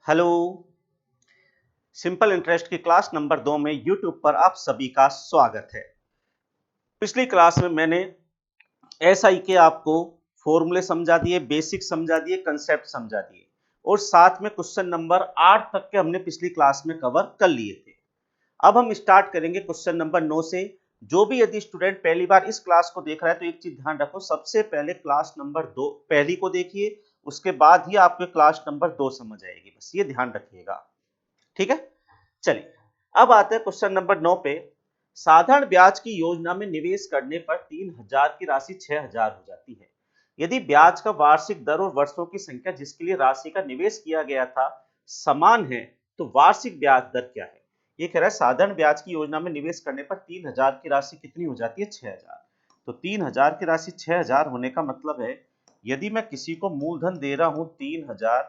Hello. Simple interest की class number 2 में YouTube पर आप सभी का स्वागत है। पिछली क्लास में मैंने एसआई के आपको फॉर्मूले समझा दिए, बेसिक समझा दिए, कंसेप्ट समझा दिए और साथ में क्वेश्चन नंबर 8 तक के हमने पिछली क्लास में कवर कर लिए थे। अब हम स्टार्ट करेंगे क्वेश्चन नंबर 9 से। जो भी यदि स्टूडेंट पहली बार इस क्लास को देख रहा है तो एक चीज ध्यान रखो, सबसे पहले क्लास नंबर 2 पहली को देखिए, उसके बाद ही आपके क्लास नंबर 2 समझ आएगी, बस ये ध्यान रखिएगा। ठीक है, चलिए अब आते हैं क्वेश्चन नंबर 9 पे। साधारण ब्याज की योजना में निवेश करने पर 3000 की राशि 6000 हो जाती है। यदि ब्याज का वार्षिक दर और वर्षों की संख्या जिसके लिए राशि का निवेश किया गया था समान है तो वार्षिक ब्याज दर क्या है। ये कह रहा है साधारण ब्याज की योजना में निवेश करने पर 3000 की राशि कितनी हो जाती है, 6000। तो 3000 की राशि 6000 होने का मतलब है यदि मैं किसी को मूलधन दे रहा हूं 3000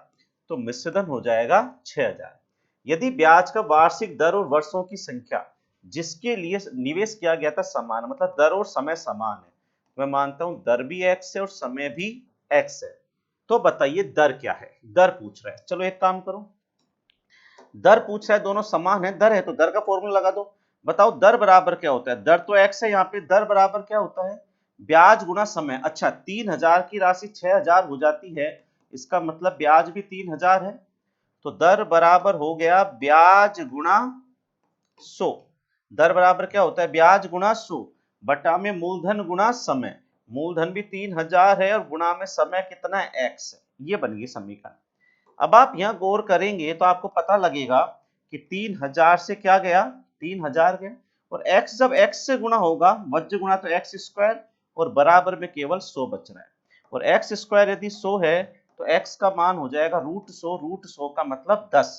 तो मिश्रधन हो जाएगा 6000। यदि ब्याज का वार्षिक दर और वर्षों की संख्या जिसके लिए निवेश किया गया था समान, मतलब दर और समय समान है, मैं मानता हूं दर भी x है और समय भी x है, तो बताइए दर क्या है। दर पूछ रहा है, चलो एक काम करो, दर पूछ रहा है, दोनों समान है, दर है तो दर का फॉर्मूला लगा दो। बताओ दर बराबर क्या होता है, दर तो x है, यहाँ पे दर बराबर क्या होता है, ब्याज गुना समय। अच्छा, 3000 की राशि 6000 हो जाती है, इसका मतलब ब्याज भी 3000 है, तो दर बराबर हो गया ब्याज गुणा 100। दर बराबर क्या होता है, ब्याज गुणा 100 बटा में मूलधन गुणा समय। मूलधन भी 3000 है और गुणा में समय कितना है, x है। ये बन गई समीकरण। अब आप यहां गौर करेंगे तो आपको पता लगेगा कि 3000 से क्या गया, 3000 गया, और x जब x से गुणा होगा, वज्र गुणा तो x स्क्वायर, और बराबर में केवल 100 बच रहा है। और x स्क्वायर यदि 100 है तो x का मान हो जाएगा √100, √100 का मतलब 10,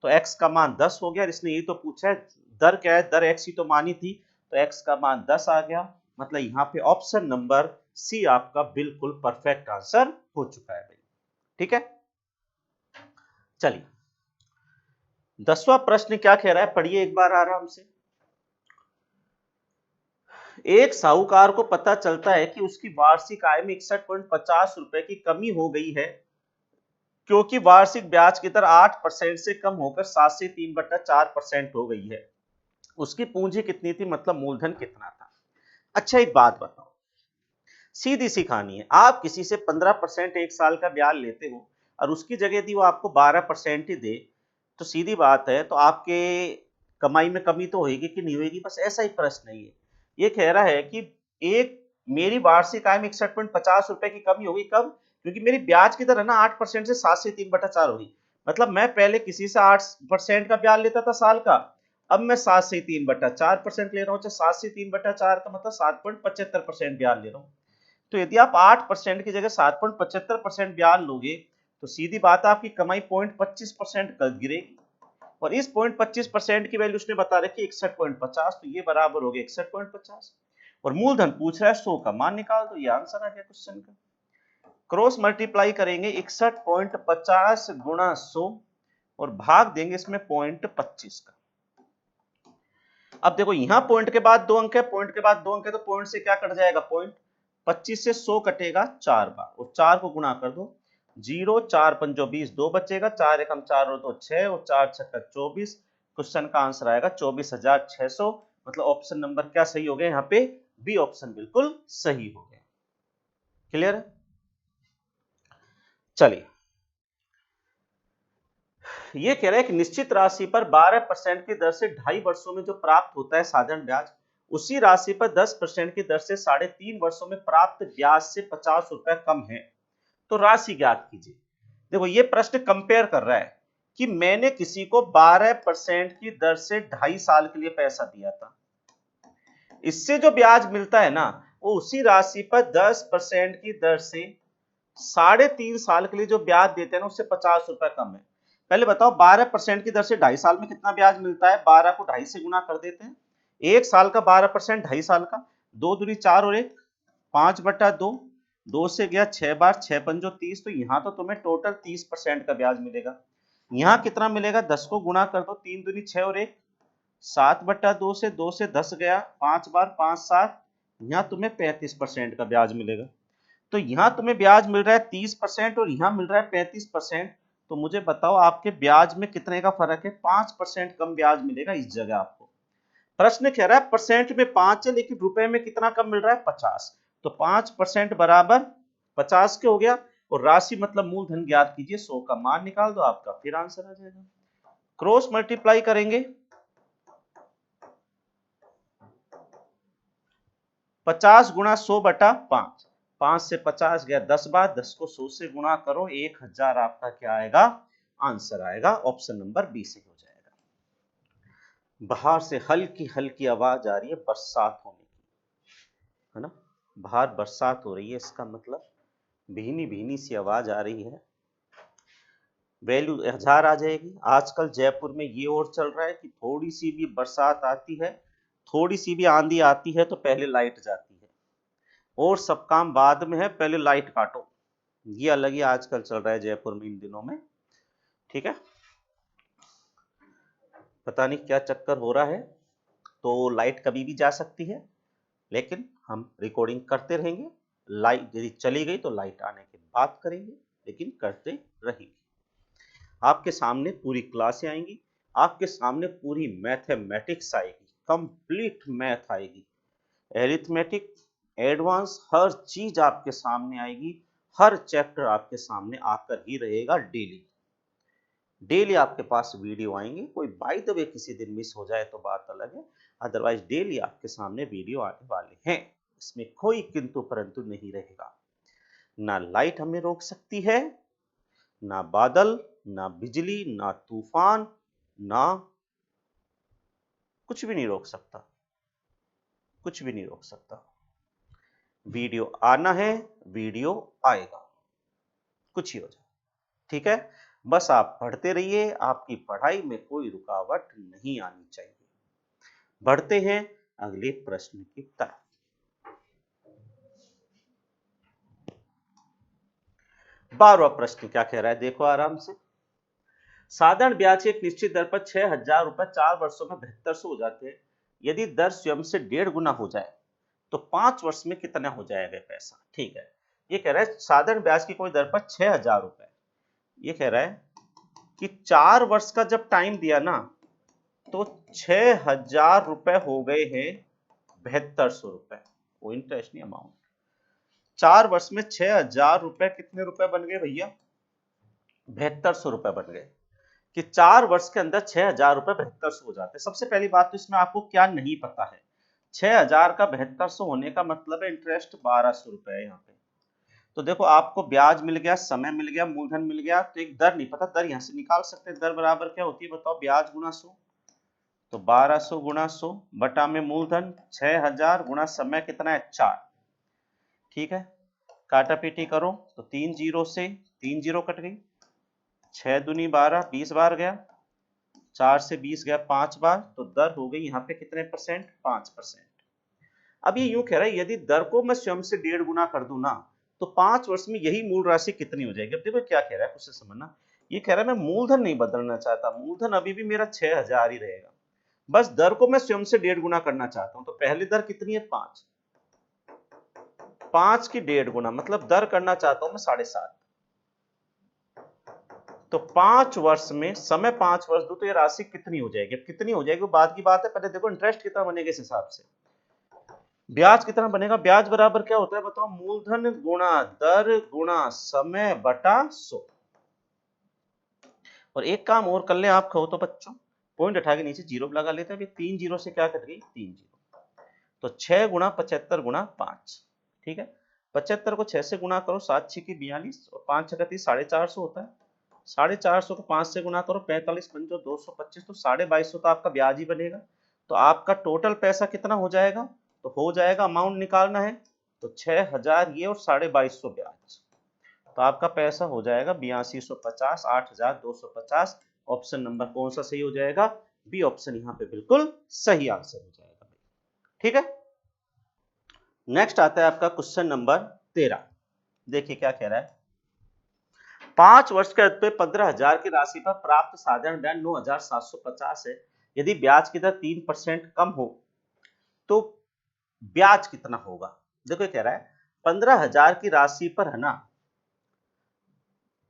तो x का मान 10 हो गया। इसने ये तो पूछा है दर क्या है, दर x ही तो मानी थी, तो x का मान 10 आ गया। मतलब यहाँ पे ऑप्शन नंबर सी आपका बिल्कुल परफेक्ट आंसर हो चुका है भाई। ठीक है, चलिए 10वां प्रश्न क्या कह रहा है, पढ़िए एक बार आराम से। एक साहूकार को पता चलता है कि उसकी वार्षिक आय में 61.50 रुपए की कमी हो गई है क्योंकि वार्षिक ब्याज की दर 8% से कम होकर 7 से 3/4% हो गई है। उसकी पूंजी कितनी थी, मतलब मूलधन कितना था। अच्छा एक बात बताओ, सीधी सी कहानी है, आप किसी से 15% एक साल का ब्याज लेते हो और उसकी जगह यदि वो आपको 12% ही दे तो सीधी बात है, तो आपके कमाई में कमी तो होगी कि नहीं होगी, बस ऐसा ही प्रश्न है। ये कह रहा है कि एक मेरी वार्षिक आय में 61.50 रुपए की कमी होगी, कब, क्योंकि मेरी ब्याज की दर है ना 8% से 7 से 3/4 होगी। मतलब मैं पहले किसी से 8% का ब्याज लेता था साल का, अब मैं 7 से 3/4% ले रहा हूँ। 7 से 3/4 का मतलब 7.75% ब्याज ले रहा हूँ। तो यदि आप 8% की जगह 7.75% ब्याज लोगे तो सीधी बात है आपकी कमाई 0.25% गिरेगी, और इस 0.25% की वैल्यू उसने बता रखी 61.50, तो ये बराबर हो गया 61.50। और मूलधन पूछ रहा है 100 का, मान निकाल दो, ये आंसर आ गया क्वेश्चन का। क्रॉस मल्टीप्लाई करेंगे 61.50 गुणा 100 और भाग देंगे इसमें 0.25 का। अब देखो यहां पॉइंट के बाद 2 अंक है, पॉइंट के बाद 2 अंक है, तो पॉइंट से क्या कट जाएगा, पॉइंट 25 से 100 कटेगा 4 बार, और 4 को गुणा कर दो, 0 4 5 20, 2 बचेगा, 4 एकम 4 और 2 6 और 4 छक्का 24। क्वेश्चन का आंसर आएगा 24,600। मतलब ऑप्शन नंबर क्या सही हो गया, यहाँ पे बी ऑप्शन बिल्कुल सही हो गया। क्लियर है, चलिए ये कह रहा है कि निश्चित राशि पर 12% की दर से 2.5 वर्षों में जो प्राप्त होता है साधारण ब्याज, उसी राशि पर 10% की दर से 3.5 वर्षों में प्राप्त ब्याज से 50 रुपए कम है, तो राशि ज्ञात कीजिए। देखो ये प्रश्न कंपेयर कर रहा है कि मैंने किसी को 12% की दर से 2.5 साल के लिए पैसा दिया था, इससे जो ब्याज मिलता है ना वो उसी राशि पर 10% की दर से 3.5 साल के लिए जो ब्याज देते हैं ना उससे 50 रुपए कम है। पहले बताओ 12% की दर से 2.5 साल में कितना ब्याज मिलता है, 12 को 2.5 से गुना कर देते हैं, एक साल का 12% 2.5 साल का, 2 दूनी 4 और 1 5/2, 2 से गया 6 बार, 6 पंजो 30, तो यहाँ तो तुम्हें टोटल 30% का ब्याज मिलेगा। यहाँ कितना मिलेगा, 10 को गुणा कर दो, 3 दूनी 6 और 1 7/2 से 2 से 10 गया, 5 बार 5 7, यहाँ तुम्हें 35% का ब्याज मिलेगा। तो यहां तुम्हें ब्याज मिल रहा है 30% और यहां मिल रहा है 35%, तो मुझे बताओ आपके ब्याज में कितने का फर्क है? 5% कम ब्याज मिलेगा इस जगह आपको। प्रश्न कह रहा है परसेंट में 5 है लेकिन रुपए में कितना कम मिल रहा है? 50। तो 5% बराबर 50 के हो गया, और राशि मतलब मूलधन ज्ञात कीजिए, 100 का मान निकाल दो आपका फिर आंसर आ जाएगा। क्रॉस मल्टीप्लाई करेंगे, 50 गुणा 100 बटा 5, 5 से 50 गया 10 बार, 10 को 100 से गुणा करो, 1000 आपका क्या आएगा? आंसर आएगा। ऑप्शन नंबर बी से हो जाएगा। बाहर से हल्की हल्की आवाज आ रही है बरसात होने की, है ना? बाहर बरसात हो रही है, इसका मतलब भीनी भीनी सी आवाज आ रही है। वैल्यू 1000 आ जाएगी। आजकल जयपुर में ये और चल रहा है कि थोड़ी सी भी बरसात आती है, थोड़ी सी भी आंधी आती है तो पहले लाइट जाती है, और सब काम बाद में है, पहले लाइट काटो। ये अलग ही आजकल चल रहा है जयपुर में इन दिनों में, ठीक है? पता नहीं क्या चक्कर हो रहा है। तो लाइट कभी भी जा सकती है, लेकिन हम रिकॉर्डिंग करते रहेंगे। लाइट यदि चली गई तो लाइट आने के बाद करेंगे, लेकिन करते रहेंगे। आपके सामने पूरी क्लासें आएंगी, आपके सामने पूरी मैथमेटिक्स आएगी, कंप्लीट मैथ आएगी, एरिथमेटिक, एडवांस, हर चीज आपके सामने आएगी। हर चैप्टर आपके सामने आकर ही रहेगा। डेली डेली आपके पास वीडियो आएंगे। कोई बाय द वे किसी दिन मिस हो जाए तो बात अलग है, अदरवाइज डेली आपके सामने वीडियो आने वाले हैं। इसमें कोई किंतु परंतु नहीं रहेगा। ना लाइट हमें रोक सकती है, ना बादल, ना बिजली, ना तूफान, ना कुछ भी नहीं रोक सकता, कुछ भी नहीं रोक सकता। वीडियो आना है, वीडियो आएगा, कुछ ही हो जाए, ठीक है? बस आप पढ़ते रहिए, आपकी पढ़ाई में कोई रुकावट नहीं आनी चाहिए। बढ़ते हैं अगले प्रश्न की तरफ। बारहवां प्रश्न क्या कह रहा है, देखो आराम से। साधारण ब्याज एक निश्चित दर पर 6000 रुपए 4 वर्षों में 7200 हो जाते हैं। यदि दर स्वयं से 1.5 गुना हो जाए तो 5 वर्ष में कितना हो जाएगा पैसा? ठीक है, ये कह रहा है साधारण ब्याज की कोई दर पर 6000 रुपए, ये कह रहा है कि 4 वर्ष का जब टाइम दिया ना, तो 6000 रुपए हो गए हैं 7200 रुपए। वो इंटरेस्ट नहीं, अमाउंट। 4 वर्ष में 6000 रुपए कितने रुपए बन गए भैया? 7200 रुपए बन गए। कि 4 वर्ष के अंदर 6000 रुपए 7200 हो जाते हैं। सबसे पहली बात तो इसमें आपको क्या नहीं पता है, 6000 का 7200 होने का मतलब है इंटरेस्ट 1200 रुपए है यहाँ पे। तो देखो आपको ब्याज मिल गया, समय मिल गया, मूलधन मिल गया, तो एक दर नहीं पता, दर यहाँ से निकाल सकते हैं। दर बराबर क्या होती है बताओ? ब्याज गुना 100, तो 1200 गुना 100 बटा में मूलधन 6000 गुना समय कितना है? 4, ठीक है? काटा पीटी करो तो 3 जीरो से 3 जीरो कट गई, 6 दूनी 12, 20 बार गया, 4 से 20 गया 5 बार, तो दर हो गई यहाँ पे कितने परसेंट? 5%। अब ये यूं कह रहा है यदि दर को मैं स्वयं से 1.5 गुना कर दूं ना, तो 5 वर्ष में यही मूल राशि कितनी हो जाएगी? अब देखो क्या कह रहा है, कुछ समझना। ये कह रहा है मैं मूलधन नहीं बदलना चाहता, मूलधन अभी भी मेरा 6000 ही रहेगा, बस दर को मैं स्वयं से 1.5 गुना करना चाहता हूं। तो पहली दर कितनी है? 5, 5 की 1.5 गुना मतलब दर करना चाहता हूं मैं 7.5। तो 5 वर्ष में समय 5 वर्ष दो तो ये राशि कितनी हो जाएगी? अब कितनी हो जाएगी वो बाद की बात है, पहले देखो इंटरेस्ट कितना बनेगा इस हिसाब से। ब्याज कितना बनेगा? ब्याज बराबर क्या होता है बताओ? मूलधन गुणा दर गुणा समय बटा 100। और एक काम और कर ले आप कहो तो बच्चों, पॉइंट उठा के नीचे जीरो लगा लेते हैं। 3 जीरो से क्या कट गई? 3 जीरो। तो 6 गुणा 75 गुणा 5, ठीक है? 75 को 6 से गुणा करो, 7 6 की 42 और 5 6 का 30, 450 होता है। 450 को 5 से गुणा करो, 45 पंचो 225, तो 2250 तो आपका ब्याज ही बनेगा। तो आपका टोटल पैसा कितना हो जाएगा? तो हो जाएगा, अमाउंट निकालना है तो 6000 ये और 2250 ब्याज, तो आपका पैसा हो जाएगा 8250, 8250। ऑप्शन नंबर कौन सा सही हो जाएगा? बी ऑप्शन यहाँ पे बिल्कुल सही आंसर हो जाएगा, ठीक है? नेक्स्ट आता है आपका क्वेश्चन नंबर 13। देखिए क्या कह रहा है। 5 वर्ष के अंत में 15,000 की राशि पर प्राप्त साधारण ब्याज 9,750 है। यदि ब्याज की दर 3% कम हो तो ब्याज कितना होगा? देखो कह रहा है 15,000 की राशि पर, है ना,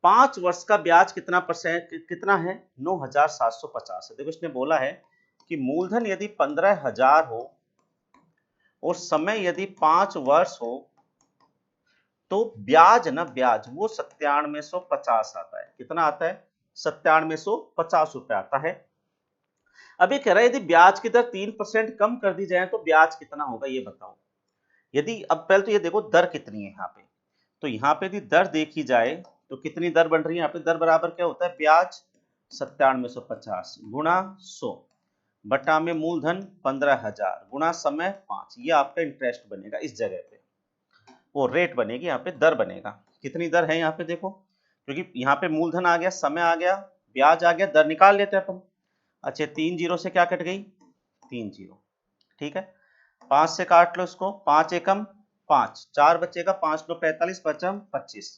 5 वर्ष का ब्याज कितना परसेंट कितना है 9,750 है। देखो इसने बोला है कि मूलधन यदि 15,000 हो और समय यदि 5 वर्ष हो तो ब्याज ना ब्याज वो 9750 आता है। कितना आता है 9750 रुपए आता है। अब ये कह रहा है यदि ब्याज की दर 3% कम कर दी जाए तो ब्याज कितना होगा ये बताओ। यदि अब पहले तो ये देखो दर कितनी है यहाँ पे, तो यहाँ पे यदि दर देखी जाए तो कितनी दर बन रही है यहाँ पे, दर बराबर क्या होता है ब्याज 9750 गुणा 100 बटा में मूलधन 15,000 गुणा समय 5, ये आपका इंटरेस्ट बनेगा इस जगह पे, वो रेट बनेगी यहाँ पे दर बनेगा। कितनी दर है यहाँ पे देखो, क्योंकि यहाँ पे मूलधन आ गया, समय आ गया, ब्याज आ गया, दर निकाल लेते हैं अपन। अच्छा 3 जीरो से क्या कट गई 3 जीरो, ठीक है 5 से काट लो इसको, 5 एकम 5, 4 बचेगा, 5 दो 45 पचम 25,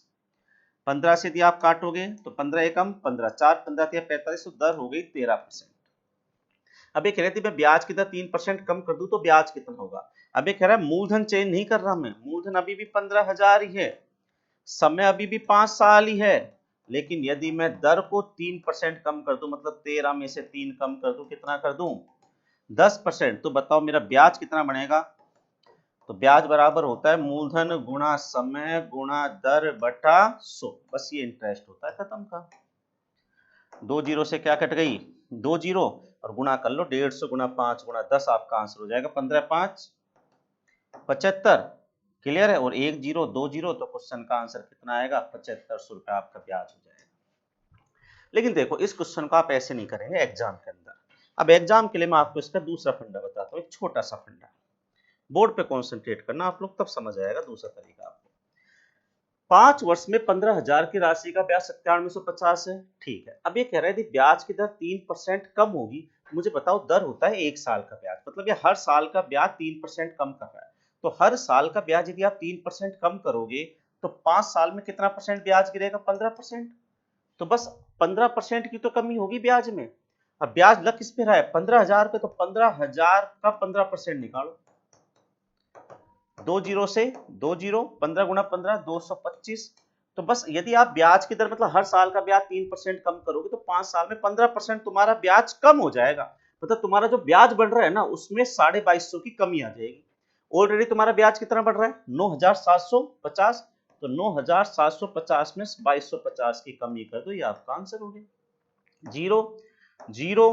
15 से यदि आप काटोगे तो 15 एकम 15, 4 15 दिया 45, तो दर हो गई 13%। अब ये कह रहे थे मैं ब्याज की दर 3% कम कर दूं तो ब्याज कितना होगा। अब ये कह रहा है मूलधन चेंज नहीं कर रहा मैं, मूलधन अभी भी 15,000 ही है, समय अभी भी 5 साल ही है, लेकिन यदि मैं दर को 3% कम कर दूं, मतलब 13 में से 3 कम कर दूं, कितना कर दूं 10%, तो बताओ मेरा ब्याज कितना बनेगा। तो ब्याज बराबर होता है मूलधन गुणा समय गुणा दर बटा 100, बस ये इंटरेस्ट होता है, खत्म का। 2 जीरो से क्या कट गई 2 जीरो और गुणा कर लो 150 गुणा 5 गुणा 10, आपका आंसर हो जाएगा 15 5 75। क्लियर है, और 1 जीरो 2 जीरो, तो क्वेश्चन का आंसर कितना आएगा 7500 रुपए आपका ब्याज हो जाएगा। लेकिन देखो इस क्वेश्चन को आप ऐसे नहीं करेंगे एग्जाम के अंदर। अब एग्जाम के लिए मैं आपको इसका दूसरा फंडा बताता हूँ, एक छोटा सा फंडा, बोर्ड पे कॉन्सेंट्रेट करना आप लोग, तब समझ आएगा दूसरा तरीका आपको। 5 वर्ष में 15,000 की राशि का ब्याज 9750 है, ठीक है। अब ये कह रहा है यदि ब्याज की दर 3% कम होगी, मुझे बताओ दर होता है 1 साल का ब्याज, मतलब ये हर साल का ब्याज 3% कम कर रहा है, तो हर साल का ब्याज यदि आप 3% कम करोगे तो 5 साल में कितना परसेंट ब्याज गिरेगा 15%, तो बस 15% की तो कमी होगी ब्याज में। अब ब्याज लग किस पे रहा है 15,000 पे, तो 15,000 का 15% निकालो, 2 जीरो से 2 जीरो, 15 गुणा 15 225, तो बस यदि आप ब्याज की दर मतलब हर साल का ब्याज 3% कम करोगे तो 5 साल में 15% तुम्हारा ब्याज कम हो जाएगा, मतलब तुम्हारा जो ब्याज बढ़ रहा है ना उसमें 2250 की कमी आ जाएगी। ऑलरेडी तुम्हारा ब्याज कितना बढ़ रहा है 9,750, तो 9,750 में 2250 की कमी कर दो, ये आपका आंसर हो गया। जीरो जीरो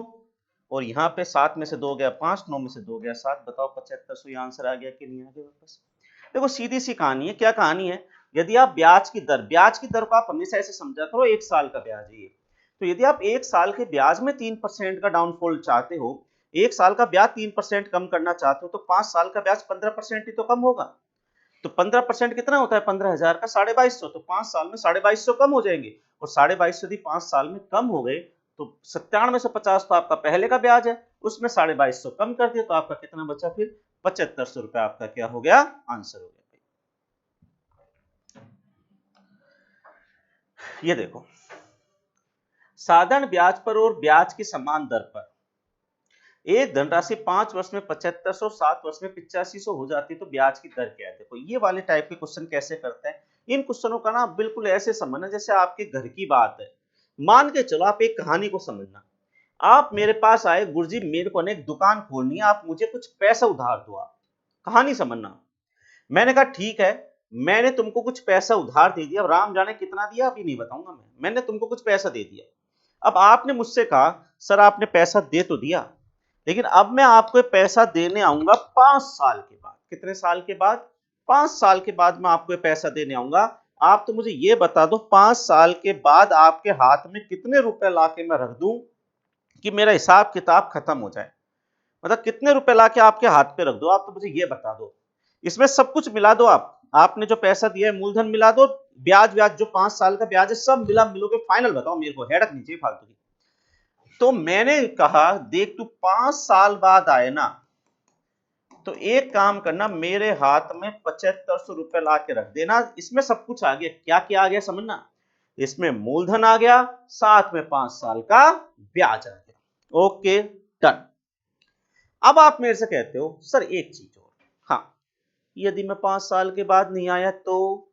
और यहाँ पे 7 में से 2 गया 5, 9 में से 2 गया 7, बताओ 7500, ये आंसर आ गया कि नहीं आ गया वापस। देखो सीधी सी कहानी है, क्या कहानी है, यदि आप ब्याज की दर को आप हमेशा ऐसे समझा करो 1 साल का ब्याज है ये, तो यदि आप 1 साल के ब्याज में 3% का डाउनफॉल चाहते हो, 1 साल का ब्याज 3% कम करना चाहते हो, तो 5 साल का ब्याज 15% ही तो कम होगा। तो 15% कितना होता है 15,000 का 2250, तो 5 साल में 2250 कम हो जाएंगे, और 2250 यदि 5 साल में कम हो गए तो 9750 तो आपका पहले का ब्याज है, उसमें 2250 कम कर दिया तो आपका कितना बचा फिर 7500 रुपए, आपका क्या हो गया आंसर हो गया। ये देखो साधारण ब्याज पर और ब्याज की समान दर पर एक धनराशि 5 वर्ष में 7500, 7 वर्ष में 8500 हो जाती है, तो ब्याज की दर क्या है। देखो ये वाले टाइप के क्वेश्चन कैसे करते हैं, इन क्वेश्चनों का ना बिल्कुल ऐसे समझना जैसे आपके घर की बात है। मान के चलो आप एक कहानी को समझना, आप मेरे पास आए गुरुजी मेरे को एक दुकान खोलनी है, आप मुझे कुछ पैसा उधार दो, आप कहानी समझना। मैंने कहा ठीक है, मैंने तुमको कुछ पैसा उधार दे दिया, राम जाने कितना दिया अभी नहीं बताऊंगा मैंने तुमको कुछ पैसा दे दिया। अब आपने मुझसे कहा सर आपने पैसा दे तो दिया, लेकिन अब मैं आपको पैसा देने आऊंगा 5 साल के बाद। कितने साल के बाद 5 साल के बाद मैं आपको पैसा देने आऊंगा। आप तो मुझे ये बता दो 5 साल के बाद आपके हाथ में कितने रुपए लाके मैं रख दूं कि मेरा हिसाब किताब खत्म हो जाए, मतलब कितने रुपए लाके आपके हाथ पे रख दो, आप तो मुझे ये बता दो। इसमें सब कुछ मिला दो, आप आपने जो पैसा दिया है मूलधन मिला दो, ब्याज ब्याज जो 5 साल का ब्याज है सब मिला मिलोगे, फाइनल बताओ मेरे को, हेडक नीचे फालतू की। तो मैंने कहा देख तू 5 साल बाद आए ना, तो एक काम करना मेरे हाथ में 7500 रुपए ला के रख देना, इसमें सब कुछ आ गया। क्या क्या आ गया समझना, इसमें मूलधन आ गया, साथ में 5 साल का ब्याज आ गया। Okay done. अब आप मेरे से कहते हो सर एक चीज और, हाँ यदि मैं 5 साल के बाद नहीं आया तो,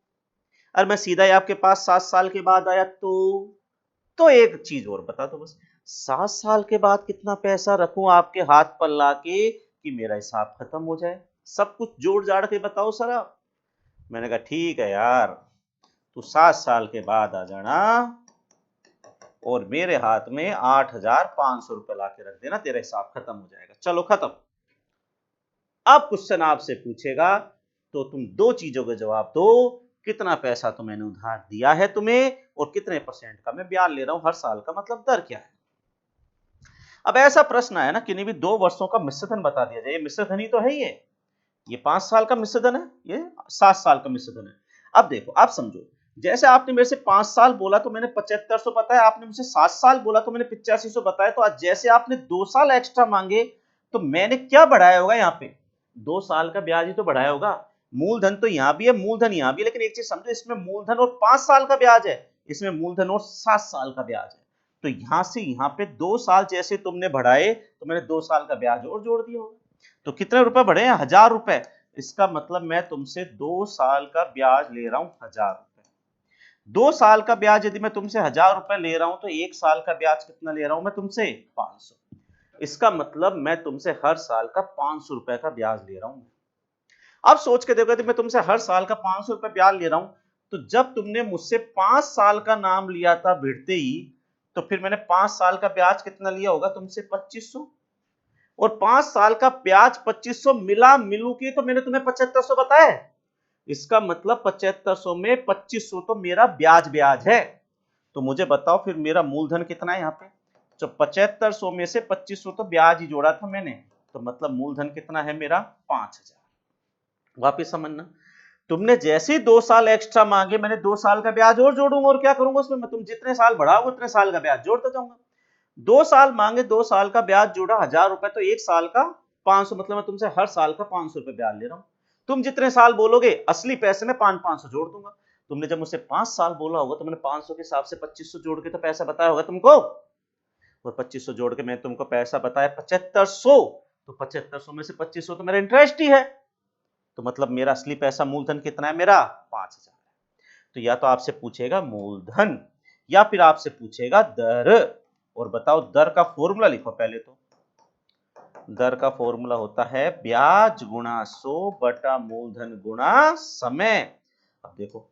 अगर मैं सीधा ही आपके पास 7 साल के बाद आया तो एक चीज और बता दो बस, 7 साल के बाद कितना पैसा रखूं आपके हाथ पर लाके कि मेरा हिसाब खत्म हो जाए, सब कुछ जोड़ जाड़ के बताओ सर आप। मैंने कहा ठीक है यार, तू 7 साल के बाद आ जाना और मेरे हाथ में 8,500 रुपए ला के रख देना, तेरा हिसाब खत्म हो जाएगा। चलो खत्म। अब क्वेश्चन आपसे पूछेगा तो तुम दो चीजों का जवाब दो, कितना पैसा तो मैंने उधार दिया है तुम्हें और कितने % का मैं ब्याज ले रहा हूं हर साल का, मतलब दर क्या है। अब ऐसा प्रश्न है ना, किन्हीं भी 2 वर्षों का मिश्रधन बता दिया जाए, मिश्रधन ही तो है ये 5 साल का मिश्रधन है, ये 7 साल का मिश्रधन है। अब देखो आप समझो, जैसे आपने मेरे से 5 साल बोला तो मैंने 7500 बताया, आपने मुझसे 7 साल बोला तो मैंने 8500 बताया, तो आज जैसे आपने 2 साल एक्स्ट्रा मांगे तो मैंने क्या बढ़ाया होगा, यहाँ पे 2 साल का ब्याज ही तो बढ़ाया होगा। मूलधन तो यहाँ भी है, मूलधन यहाँ भी है, लेकिन एक चीज समझो, इसमें मूलधन और 5 साल का ब्याज है, इसमें मूलधन और 7 साल का ब्याज है। तो यहां से यहां पे 2 साल जैसे तुमने बढ़ाए तो मैंने 2 साल का ब्याज और जोड़ दिया होगा। तो कितने रुपए बढ़े हैं, 1000 रुपए। इसका मतलब मैं तुमसे 2 साल का ब्याज ले रहा हूं 1000 रुपए। 2 साल का ब्याज यदि मैं तुमसे 1000 रुपए ले रहा हूं तो 1 साल का ब्याज कितना ले रहा हूं मैं तुमसे, 500। इसका मतलब मैं तुमसे हर साल का 500 रुपए का ब्याज ले रहा हूं। अब सोच के देखो, यदि मैं तुमसे हर साल का 500 रुपए ब्याज ले रहा हूं तो जब तुमने मुझसे 5 साल का नाम लिया था भिड़ते ही, तो फिर मैंने 5 साल का ब्याज कितना लिया होगा तुमसे, 2500। और 5 साल का ब्याज 2500 मिला मिलू के तो मैंने तुम्हें 7500 बताया है। इसका मतलब 7500 में 2500 तो मेरा ब्याज ब्याज है। तो मुझे बताओ फिर मेरा मूलधन कितना है यहाँ पे, तो 7500 में से 2500 तो ब्याज ही जोड़ा था मैंने, तो मतलब मूलधन कितना है मेरा, 5000। वापिस समझना, तुमने जैसे ही 2 साल एक्स्ट्रा मांगे, मैंने 2 साल का ब्याज और जोड़ूंगा, और क्या करूंगा उसमें, मैं तुम जितने साल बढ़ाओगे उतने साल का ब्याज जोड़ता जाऊंगा। 2 साल मांगे, 2 साल का ब्याज जोड़ा 1000 रुपए, तो 1 साल का 500, मतलब मैं तुमसे हर साल का 500 रुपए ब्याज ले रहा हूं। तुम जितने साल बोलोगे असली पैसे में 500 जोड़ दूंगा। तुमने जब मुझसे 5 साल बोला होगा तो मैंने 500 के हिसाब से 2500 जोड़ के तो पैसा बताया होगा तुमको, और 2500 जोड़ के मैंने तुमको पैसा बताया 7500, तो 7500 में से 2500 तो मेरा इंटरेस्ट ही है, तो मतलब मेरा असली पैसा मूलधन कितना है मेरा, 5000 है। तो या तो आपसे पूछेगा मूलधन या फिर आपसे पूछेगा दर। और बताओ दर का फॉर्मूला लिखो पहले तो। दर का फॉर्मूला होता है ब्याज गुणा 100 बटा मूलधन गुणा समय। अब देखो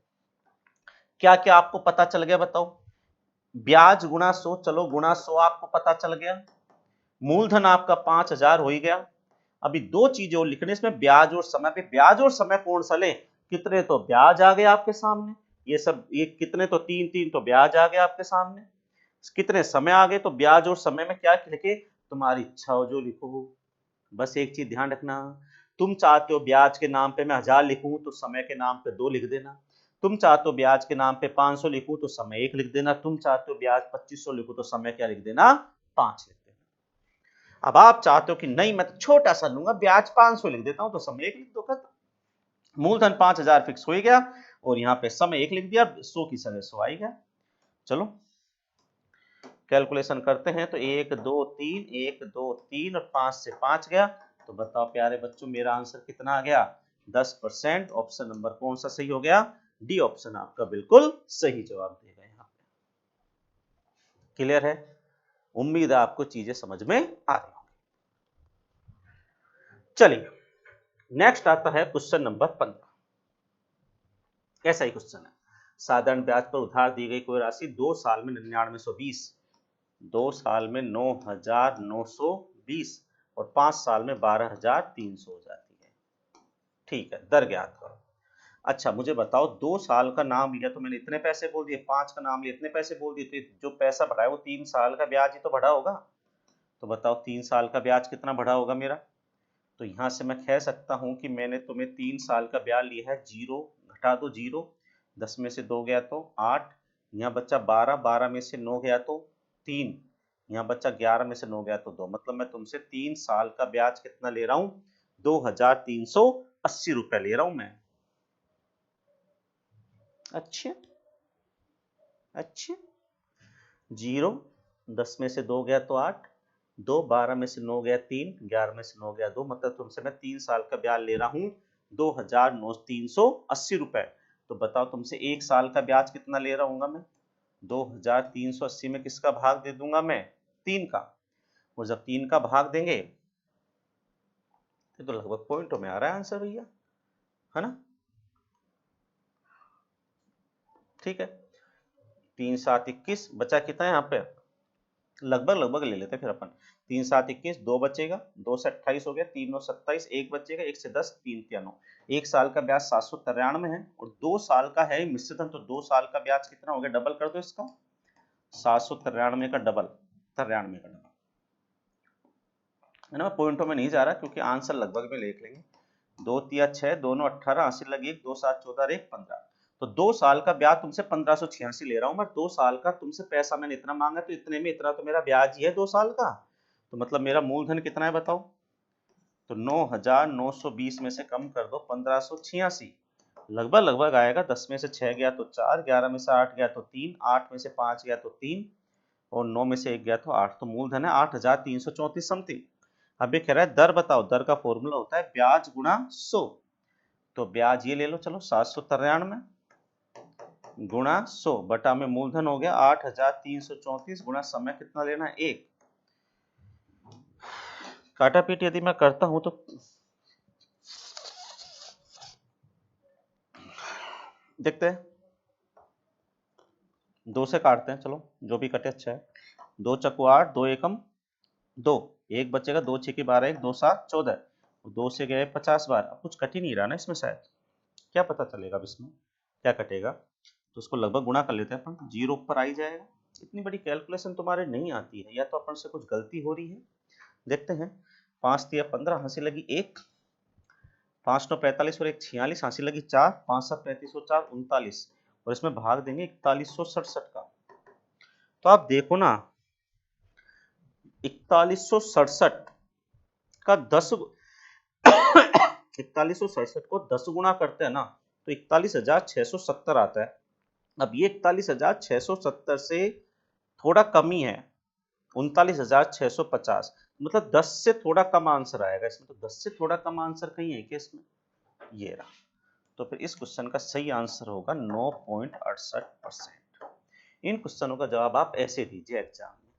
क्या क्या आपको पता चल गया, बताओ। ब्याज गुणा 100, चलो गुणा 100 आपको पता चल गया, मूलधन आपका 5000 हो ही गया। अभी दो चीजें और लिखने, इसमें ब्याज और समय। पे ब्याज और समय कौन सा ले, कितने तो ब्याज आ गए आपके सामने, ये सब ये कितने तो तीन तीन तो ब्याज आ गए आपके सामने, कितने समय आ गए, तो ब्याज और समय में क्या लिखे, तुम्हारी इच्छा हो जो लिखो। बस एक चीज ध्यान रखना, तुम चाहते हो ब्याज के नाम पे मैं 1000 लिखूं तो समय के नाम पे 2 लिख देना, तुम चाहते हो ब्याज के नाम पे 500 लिखूं तो समय 1 लिख देना, तुम चाहते हो ब्याज 2500 लिखूं तो समय क्या लिख देना, 5 लिख देना। अब आप चाहते हो कि नहीं मैं तो छोटा सा लूंगा, ब्याज 500 लिख देता हूं तो समय 1 लिख दो, खत्म। मूलधन 5000 फिक्स हो ही गया और यहाँ पे समय 1 लिख दिया, 100 की जगह 100 आ गया। चलो कैलकुलेशन करते हैं, तो 1 2 3 1 2 3 और 5 से 5 गया, तो बताओ प्यारे बच्चों मेरा आंसर कितना आ गया, 10%। ऑप्शन नंबर कौन सा सही हो गया, डी ऑप्शन आपका बिल्कुल सही जवाब देगा। यहाँ पे क्लियर है, उम्मीद है आपको चीजें समझ में आ रही होंगी। चलिए नेक्स्ट आता है क्वेश्चन नंबर 15। कैसा ही क्वेश्चन है, साधारण ब्याज पर उधार दी गई कोई राशि 2 साल में 9920, 2 साल में 9920 और 5 साल में 12300 हो जाती है। ठीक है, दर ज्ञात करो। अच्छा मुझे बताओ, 2 साल का नाम लिया तो मैंने इतने पैसे बोल दिए, 5 का नाम लिया इतने पैसे बोल दिए, तो जो पैसा बढ़ा है वो 3 साल का ब्याज ही तो बढ़ा होगा। तो बताओ 3 साल का ब्याज कितना बढ़ा होगा मेरा। तो यहां से मैं कह सकता हूं कि मैंने तुम्हें 3 साल का ब्याज लिया है, जीरो घटा दो जीरो, 10 में से 2 गया तो 8, यहाँ बच्चा 12, 12 में से 9 गया तो 3, यहाँ बच्चा 11 में से 9 गया तो 2, मतलब मैं तुमसे 3 साल का ब्याज कितना ले रहा हूं, 2380 रुपए ले रहा हूं मैं। अच्छा अच्छा, जीरो 10 में से 2 गया तो 8, 2 12 में से 9 गया 3, 11 में से 9 गया 2, मतलब तुमसे मैं 3 साल का ब्याज ले रहा हूं 2380 रुपए। तो बताओ तुमसे 1 साल का ब्याज कितना ले रहा हूँ मैं? 2380 में किसका भाग दे दूंगा मैं? 3 का। और जब 3 का भाग देंगे तो लगभग पॉइंटों में आ रहा है आंसर भैया, है ना? ठीक है, 3 7 21 बचा कितना है यहाँ पे? लगभग ले लेते फिर अपन। 3 7 21, 2 बचेगा, 2 से 28 हो गया, 3 9 27, 1 बचेगा, 1 से 10, 3 3 9। 1 साल का ब्याज 793 है और 2 साल का है मिश्रित धन, तो 2 साल का ब्याज कितना हो गया? डबल कर दो इसका, 793 का डबल, 93 का डबल, है ना? पॉइंटों में नहीं जा रहा क्योंकि आंसर लगभग में लिख लेंगे। 2 3 6, दोनों 18, 80 लगी 1, 2 7 14, 1 15। तो 2 साल का ब्याज तुमसे 1586 ले रहा हूं मैं। 2 साल का तुमसे पैसा मैंने इतना मांगा, तो इतने में इतना तो मेरा ब्याज ही है 2 साल का। तो मतलब मेरा मूलधन कितना है बताओ? तो 9920 में से कम कर दो 1586, लगभग आएगा। 10 में से 6 गया तो 4, 11 में से 8 गया तो 3, 8 में से 5 गया तो 3 और 9 में से 1 गया तो 8। तो मूलधन है 8334 समथिंग। अब ये कह रहा है दर बताओ। दर का फॉर्मूला होता है ब्याज गुणा 100। तो ब्याज ये ले लो चलो 793 गुणा 100 बटा में मूलधन हो गया 8334 गुणा समय कितना लेना है? 1। काटा पीट यदि मैं करता हूं तो देखते हैं, 2 से काटते हैं, चलो जो भी कटे अच्छा है। 2 चक्कू 8, 2 एकम 2, 1 बचेगा, 2 6 की 12, 1 2 7 14, 2 से गए 50 बार। अब कुछ कट ही नहीं रहा ना इसमें, शायद क्या पता चलेगा अब इसमें क्या कटेगा। तो उसको लगभग गुणा कर लेते हैं अपन, 0 ऊपर आ ही जाएगा। इतनी बड़ी कैलकुलेशन तुम्हारे नहीं आती है, या तो अपन से कुछ गलती हो रही है। देखते हैं, 5 3 15, हंसी लगी 1, 5 9 45 और 1 46, हंसी लगी 4, 5 7 35 और 4 39 और इसमें भाग देंगे 4167 का। तो आप देखो ना, 4167 का 10 4167 को 10 गुणा करते हैं ना तो 41,670 आता है। अब ये 41,670 से थोड़ा कम ही है, 39,650, मतलब 10 से थोड़ा कम आंसर आएगा इसमें। तो 10 से थोड़ा कम आंसर कहीं है क्या इसमें? ये रहा। तो फिर इस क्वेश्चन का सही आंसर होगा 9.68%। इन क्वेश्चनों का जवाब आप ऐसे दीजिए एग्जाम में,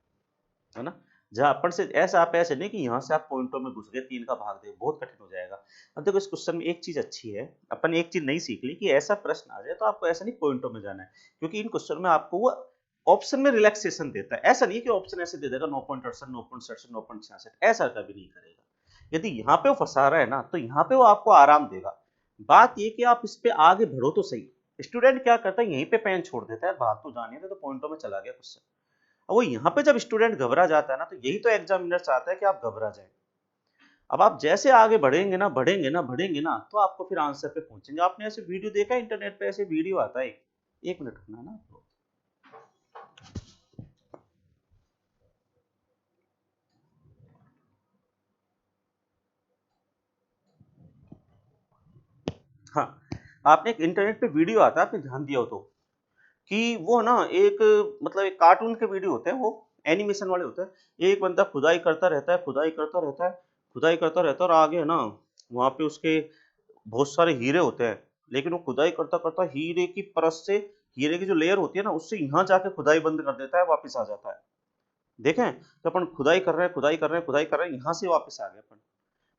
है ना? जहां अपन से ऐसा, आप ऐसे नहीं कि यहाँ से आप पॉइंटों में घुस गए 3 का भाग दे, बहुत कठिन हो जाएगा। अब देखो इस क्वेश्चन में एक चीज अच्छी है, अपन एक चीज नहीं सीख ली कि ऐसा प्रश्न आ जाए तो आपको ऐसा नहीं पॉइंटों में जाना है, क्योंकि इन क्वेश्चन में आपको वो ऑप्शन में रिलैक्सेशन देता है। ऐसा नहीं कि ऑप्शन ऐसे दे देगा 9.68, 9.67, 9.66, ऐसा कभी नहीं करेगा। यदि यहाँ पे वो फंसा रहा है ना तो यहाँ पे वो आपको आराम देगा। बात ये कि आप इस पे आगे बढ़ो तो सही। स्टूडेंट क्या करता है, यहीं पे पेन छोड़ देता है, भाग तो जाने दे, तो पॉइंटों में चला गया क्वेश्चन। वो यहाँ पे जब स्टूडेंट घबरा जाता है ना, तो यही तो एग्जामिनर चाहता है कि आप घबरा जाए। अब आप जैसे आगे बढ़ेंगे ना तो आपको फिर आंसर पे पहुंचेंगे। आपने ऐसे वीडियो देखा है इंटरनेट पे? ऐसे वीडियो आता है, एक मिनट रुकना ना। हाँ, आपने एक इंटरनेट पे वीडियो आता है, आपने ध्यान दिया हो तो, कि वो ना एक, मतलब एक कार्टून के वीडियो होते हैं, वो एनिमेशन वाले होते हैं। एक बंदा खुदाई करता रहता है, खुदाई करता रहता है, खुदाई करता रहता है, और आगे है ना वहां पे उसके बहुत सारे हीरे होते हैं। लेकिन वो खुदाई करता करता हीरे की परत से, हीरे की जो लेयर होती है ना, उससे यहाँ जाके खुदाई बंद कर देता है, वापस आ जाता है। देखें, तो अपन खुदाई कर रहे हैं, खुदाई कर रहे हैं, खुदाई कर रहे हैं, यहाँ से वापस आ गए अपन।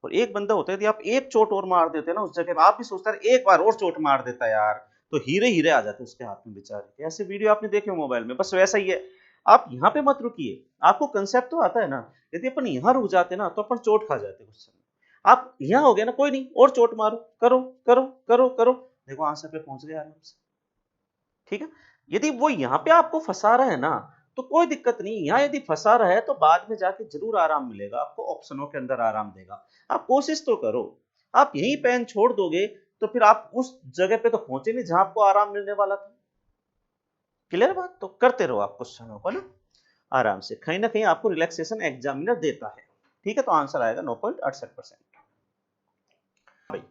और एक बंदा होता है, यदि आप एक चोट और मार देते हैं ना उस जगह पे, आप भी सोचता है एक बार और चोट मार देता है यार, तो हीरे हीरे आ जाते हैं उसके हाथ में बेचारे। ऐसे वीडियो आपने देखे मोबाइल में, बस वैसा ही है। आप यहाँ पे मत रुकिए, आपको कंसेप्ट तो आता है ना। यदि अपन यहाँ रुक जाते ना तो अपन चोट खा जाते कुछ समय। आप यहाँ हो गया ना, कोई नहीं, और चोट मारो, करो करो करो करो, देखो आंसर पे पहुंच गए आराम से। ठीक है, यदि वो यहाँ पे आपको फंसा रहा है ना तो कोई दिक्कत नहीं। यहाँ यदि फंसा रहा है तो बाद में जाके जरूर आराम मिलेगा आपको, ऑप्शनों के अंदर आराम देगा। आप कोशिश तो करो। आप यही पेन छोड़ दोगे तो फिर आप उस जगह पे तो पहुंचे नहीं जहां आपको आराम मिलने वाला था। क्लियर बात? तो करते रहो आप क्वेश्चनों को ना आराम से, कहीं ना कहीं आपको रिलैक्सेशन एग्जामिनर देता है। ठीक है, तो आंसर आएगा 9.68%। भाई,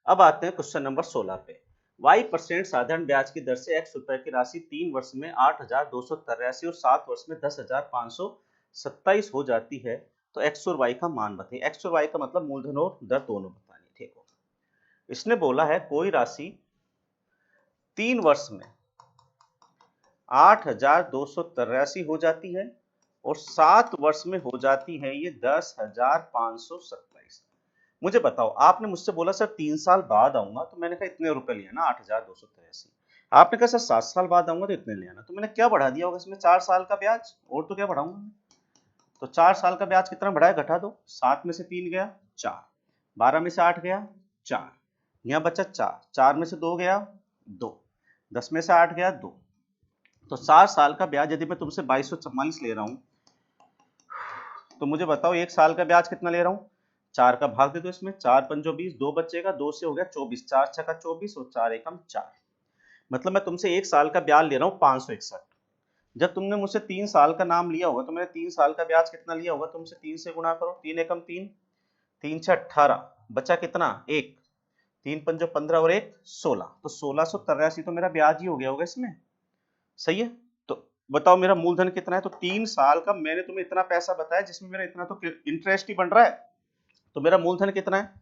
अब आते हैं क्वेश्चन नंबर 16 पे। y% साधारण ब्याज की दर से x रुपए की राशि 3 वर्ष में 8,283 और 7 वर्ष में 10,527 हो जाती है, तो x और y का मान बताइए। x और y का मतलब मूलधन और दर दोनों बतानी। ठीक हो, इसने बोला है कोई राशि 3 वर्ष में 8,283 हो जाती है और 7 वर्ष में हो जाती है ये 10,527। मुझे बताओ, आपने मुझसे बोला सर 3 साल बाद आऊंगा, तो मैंने कहा इतने रुपए लिए ना 8,283। आपने कहा सर 7 साल बाद आऊंगा तो इतने ले आना, तो मैंने क्या बढ़ा दिया होगा इसमें? 4 साल का ब्याज, और तो क्या बढ़ाऊंगा मैं? तो 4 साल का ब्याज कितना बढ़ाया, घटा दो। 7 में से 3 गया 4, 12 में से 8 गया 4, यहाँ बचा 4, 4 में से 2 गया 2, 10 में से 8 गया 2। तो 4 साल का ब्याज यदि मैं तुमसे 2244 ले रहा हूं, तो मुझे बताओ 1 साल का ब्याज कितना ले रहा हूं? 4 का भाग दे दो इसमें, 4 पंजो 20, 2 बचेगा, 2 से हो गया 24, 4 छका 24 और 4 एकम 4। मतलब मैं तुमसे 1 साल का ब्याज ले रहा हूं 561। जब तुमने मुझसे 3 साल का नाम लिया होगा तो मैंने 3 साल का ब्याज कितना लिया होगा तुमसे? 3 से गुणा करो, 3 एकम 3, 3 छह 18, बचा कितना? 1, 3 पंजो 15 और 1 16, तो 1683 तो मेरा ब्याज ही हो गया होगा इसमें। सही है? तो बताओ मेरा मूलधन कितना है? तो 3 साल का मैंने तुम्हें इतना पैसा बताया जिसमें मेरा इतना तो इंटरेस्ट ही बन रहा है, तो मेरा मूलधन कितना है?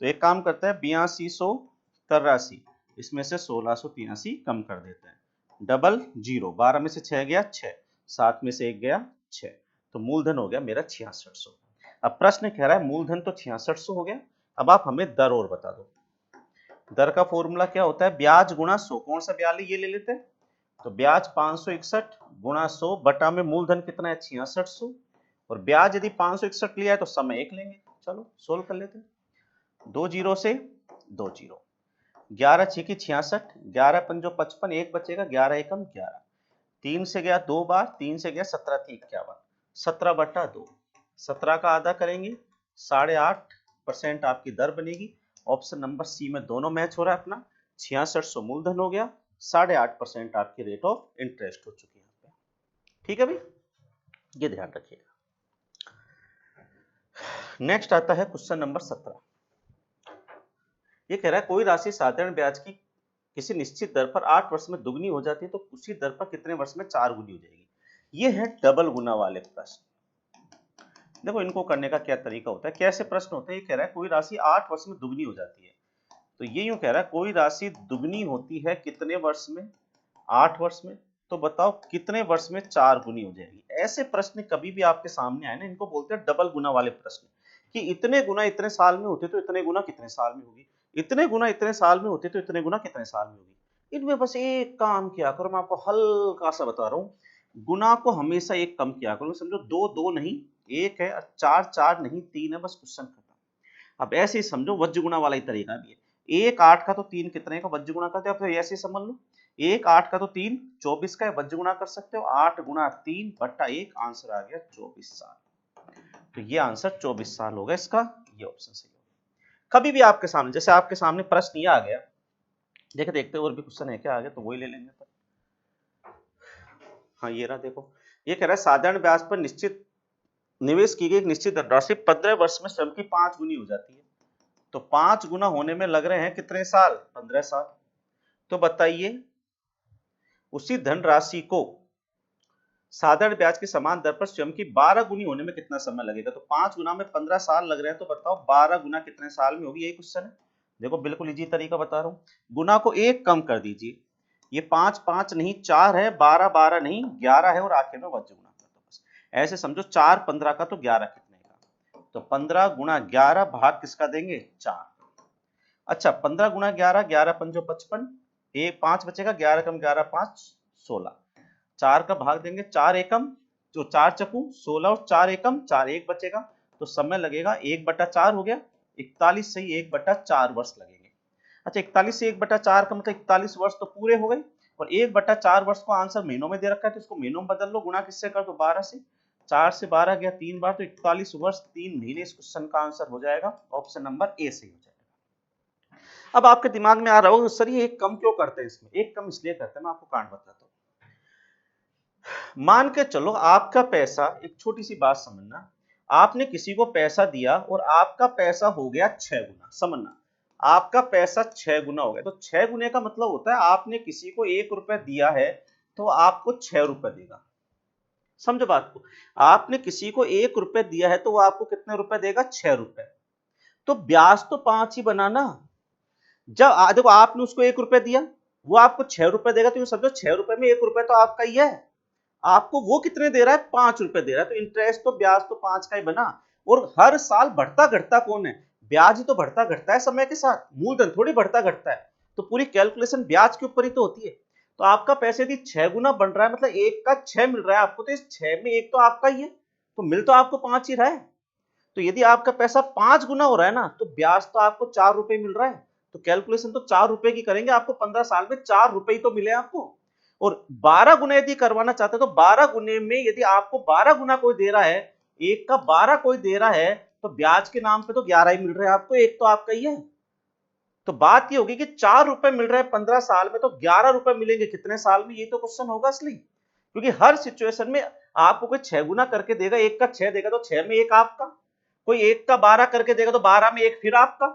तो एक काम करते हैं, 8283, इसमें से 1683 कम कर देते हैं, डबल जीरो, 12 में से 6 गया 6, 7 में से 1 गया 6, तो मूलधन हो गया मेरा 6600। अब प्रश्न कह रहा है मूलधन तो 6600 हो गया, अब आप हमें दर और बता दो। दर का फॉर्मूला क्या होता है? ब्याज गुणा 100। कौन सा ब्याज ये ले लेते हैं, तो ब्याज 561 गुणा 100 बटा में मूलधन कितना है? 6600, और ब्याज यदि 561 लिया है तो समय 1 लेंगे। चलो सोल्व कर लेते हैं। 2 जीरो से 2 जीरो, 11 छिकी 66, 11 पंजो 55, 1 बचेगा, 11 एकम 11, 3 से गया 2 बार, 3 से गया 17 थी 51, 17 बटा 2, 17 का आधा करेंगे 8.5% आपकी दर बनेगी। ऑप्शन नंबर सी में दोनों मैच हो रहा है अपना। 6600 मूलधन हो गया, 8.5% आपकी रेट ऑफ इंटरेस्ट हो चुकी है। ठीक है भाई, ये ध्यान रखिएगा। नेक्स्ट आता है क्वेश्चन नंबर 17। ये कह रहा है कोई राशि साधारण ब्याज की किसी निश्चित दर पर 8 वर्ष में दुगनी हो जाती है तो उसी दर पर कितने वर्ष में 4 गुनी हो जाएगी? ये है डबल गुना वाले प्रश्न। देखो इनको करने का क्या तरीका होता है, कैसे प्रश्न होते हैं। ये कह रहा है कोई राशि 8 वर्ष में दुगनी हो जाती है, तो ये यूं कह रहा है कोई राशि दुगनी होती है कितने वर्ष में? 8 वर्ष में। तो बताओ कितने वर्ष में 4 गुनी हो जाएगी? ऐसे प्रश्न कभी भी आपके सामने आए ना, इनको बोलते हैं डबल गुना वाले प्रश्न, कि इतने गुना इतने साल में होते तो इतने गुना कितने साल में होगी, इतने गुना इतने साल में होते तो इतने गुना कितने साल में होगी। इनमें बस एक काम किया करो, मैं आपको हल्का सा बता रहा हूँ, गुना को हमेशा एक कम किया करो। समझो 2 2 नहीं 1 है, 4 4 नहीं 3 है, बस क्वेश्चन खत्म। अब ऐसे ही समझो वज्र गुणा वाला ही तरीका भी है। 1 8 का तो 3 कितने का वज्र गुणा करते हो, आप तो ऐसे ही समझ लो 1 8 का तो 3 24 का वज्र गुणा कर सकते हो, 8 गुणा 3 बटा 1, आंसर आ गया 24 साल। तो ये आंसर 24 साल होगा इसका, ये ऑप्शन सही होगा। कभी भी आपके सामने, जैसे आपके सामने प्रश्न ये आ गया, देखे देखते और भी क्वेश्चन है क्या आगे, तो वही ले लेंगे। हाँ ये रहा, देखो ये कह रहा है साधारण ब्याज पर निश्चित निवेश की गई एक निश्चित राशि 15 वर्ष में स्वयं की 5 गुनी हो जाती है, तो 5 गुना होने में लग रहे हैं कितने साल? 15 साल। तो बताइए उसी धन राशि को साधारण ब्याज के समान दर पर स्वयं की 12 गुनी होने में कितना समय लगेगा? तो 5 गुना में 15 साल लग रहे हैं, तो बताओ 12 गुना कितने साल में होगी? यही क्वेश्चन है। देखो बिल्कुल इजी तरीका बता रहा हूँ, गुना को एक कम कर दीजिए, ये 5 5 नहीं 4 है, 12 12 नहीं 11 है, और आखिर में वज्र गुना कर दो बस। ऐसे समझो 4 15 का तो 11 कितने का, तो 15 गुना 11 भाग किसका देंगे? 4। अच्छा 15 गुना 11, 11 पंजो 55, एक 5 बचेगा, 11 कम 11 5 16, 4 का भाग देंगे 4 एकम, जो 4 चकू 16 और 4 एकम 4, 1 बचेगा, तो समय लगेगा 1/4 हो गया 41 सही, 1/4 वर्ष लगेंगे। अच्छा 41 से 1/4 का मतलब 41 वर्ष तो पूरे हो गए, और 1/4 वर्ष को आंसर महीनों में दे रखा है, तो इसको महीनों में बदल लो, गुणा किससे कर दो? 12 से। 4 से 12 गया 3 बार, तो 41 वर्ष 3 महीने इस क्वेश्चन का आंसर हो जाएगा। ऑप्शन नंबर ए सही हो जाएगा। अब आपके दिमाग में आ रहा होगा सर ये एक कम क्यों करते हैं? इसमें एक कम इसलिए करते हैं, मैं आपको कारण बताता हूँ। मान के चलो आपका पैसा, एक छोटी सी बात समझना, आपने किसी को पैसा दिया और आपका पैसा हो गया 6 गुना, समझना आपका पैसा 6 गुना हो गया, तो 6 गुने का मतलब होता है आपने किसी को 1 रुपए दिया है तो आपको 6 रुपए देगा। समझो बात को, आपने किसी को 1 रुपए दिया है तो वो आपको कितने रुपए देगा? 6 रुपए। तो ब्याज तो 5 ही बनाना। जब देखो आपने उसको 1 रुपए दिया, वो आपको 6 रुपए देगा, तो ये समझो 6 रुपए में 1 रुपए तो आपका ही है। आपको वो कितने दे रहा है? 5 रुपए दे रहा है। तो इंटरेस्ट तो ब्याज तो 5 का ही बना। और हर साल बढ़ता घटता कौन है? ब्याज ही तो बढ़ता घटता है समय के साथ, मूलधन थोड़ी बढ़ता घटता है। तो पूरी कैलकुलेशन ब्याज के ऊपर ही तो होती है। तो आपका पैसे यदि 6 गुना बन रहा है, मतलब 1 का 6 मिल रहा है आपको, तो इस 6 में 1 तो आपका ही है, तो मिल तो आपको 5 ही रहा है। तो यदि आपका पैसा 5 गुना हो रहा है ना, तो ब्याज तो आपको 4 रुपए मिल रहा है। तो कैलकुलेशन तो 4 रुपए की करेंगे, आपको 15 साल में 4 रुपए ही तो मिले आपको। और 12 गुना यदि करवाना चाहते हो, तो 12 गुने में यदि आपको 12 गुना कोई दे रहा है, 1 का 12 कोई दे रहा है, तो ब्याज के नाम पे तो 11 ही मिल रहे हैं आपको, 1 तो आपका ही है। तो बात ये होगी कि 4 रुपए मिल रहे हैं 15 साल में, तो 11 रुपए मिलेंगे कितने साल में? ये तो क्वेश्चन होगा असली। क्योंकि हर सिचुएशन में आपको कोई 6 गुना करके देगा, 1 का 6 देगा तो 6 में 1 आपका, कोई 1 का 12 करके देगा तो 12 में 1 फिर आपका।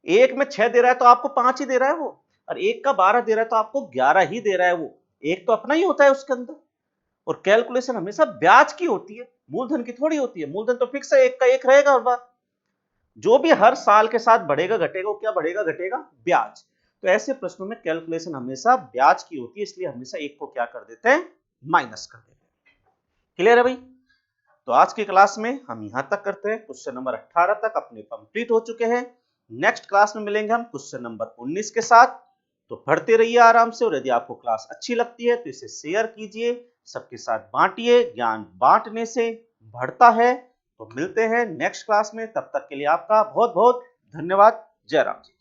1 में 6 दे रहा है तो आपको 5 ही दे रहा है वो, और 1 का 12 दे रहा है तो आपको 11 ही दे रहा है वो। 1 तो अपना ही होता है उसके अंदर। और कैलकुलेशन हमेशा ब्याज की होती है, मूलधन की थोड़ी होती है। मूलधन तो फिक्स है, 1 का 1 रहेगा हर बार। जो भी हर साल के साथ बढ़ेगा घटेगा, वो क्या बढ़ेगा घटेगा? ब्याज। तो ऐसे प्रश्नों में कैलकुलेशन हमेशा ब्याज की होती है, इसलिए हमेशा 1 को क्या कर देते हैं? माइनस कर देते हैं। क्लियर है भाई? तो आज की क्लास में हम यहां तक करते हैं। क्वेश्चन नंबर 18 तक अपने कंप्लीट हो चुके हैं। नेक्स्ट क्लास में मिलेंगे हम क्वेश्चन नंबर 19 के साथ। तो पढ़ते रहिए आराम से, और यदि आपको क्लास अच्छी लगती है तो इसे शेयर कीजिए, सबके साथ बांटिए। ज्ञान बांटने से बढ़ता है। तो मिलते हैं नेक्स्ट क्लास में, तब तक के लिए आपका बहुत बहुत धन्यवाद। जय राम जी।